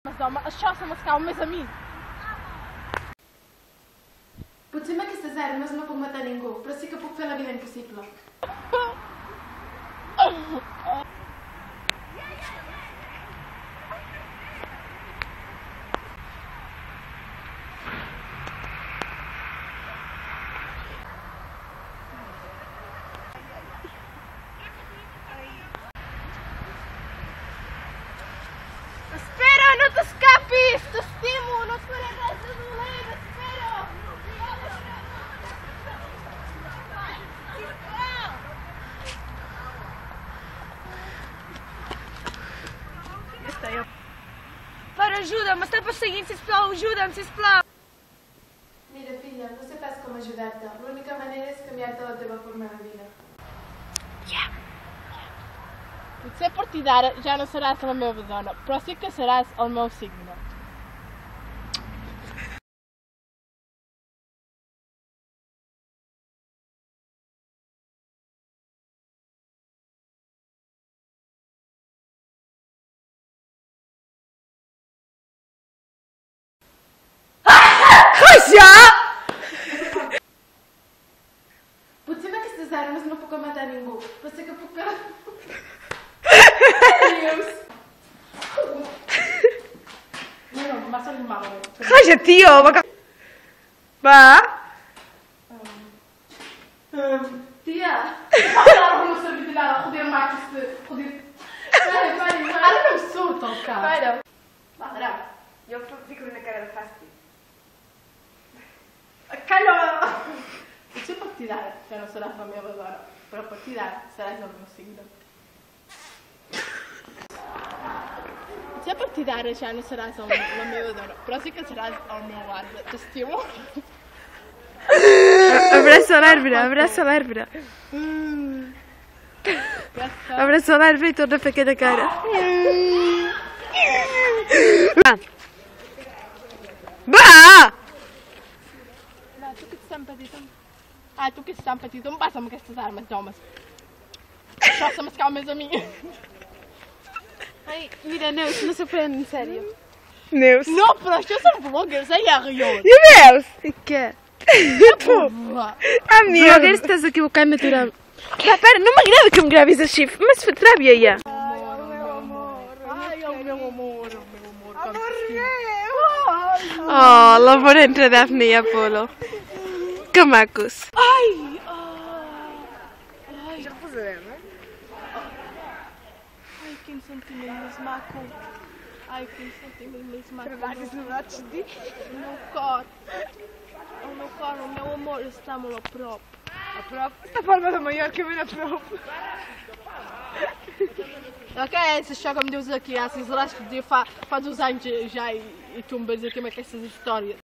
Mas home, això se m'escau més a mi. Potser amb aquestes armes no puc matar ningú, però sí que puc fer la vida impossible. Espera, no t'escapis! T'estimo! No et faré res de dolent! Espera! Pare, ajuda'm! M'està perseguint, sisplau! Ajuda'm, sisplau! Mira, filla, no sé pas com ajudar-te. L'única manera és canviar-te la teva forma de vida. Potser a partir d'ara ja no seràs la meva dona, però sí que seràs el meu signe. Potser amb aquestes armes no puc matar ningú, però sé que puc fer... No, m'ha salit malament. Calla, tío. Va. Tia! Ara no sabia de nada, joder, macho, joder. Ara no em surt el cap. Para. Va, grava. Jo fico una cara de fàstic. Calla! Potser a partir d'ara ja no seràs la meva dona, però a partir d'ara seràs el meu signe. Potser a partir d'ara ja no seràs la meva dona, però sí que seràs el meu arbre. T'estimo. Abraça l'arbre, abraça l'arbre. Abraça l'arbre i torna a fer aquella cara. Va! Va! No, tu que ets tan petita. Ah, tu que ets tan petita, on vas amb aquestes armes, homes? Això se m'escau més a mi. Ai, mira, Neus, no s'ho pren en sèrio. Neus. No, però això són bloggers, ja riot. I veus? I què? Tu. Amiga. Bloguer, estàs equivocant natural. Va, para, no m'agrada que em gravis així. M'has fet ràbia, ja. Ai, el meu amor, el meu amor, Amor meu! Oh, l'amor entre Daphne i Apolo. Que macos. Ai! Ja ho posarem, Ai, quin sentiment més maco. Ai, quin sentiment més maco. El meu cor, el meu amor està molt a prop. A prop? Està a Palma de Mallorca, ben a prop. Què és això que em dius aquí? Si és l'has dit fa 2 anys ja i tu em vens aquí amb aquestes històries.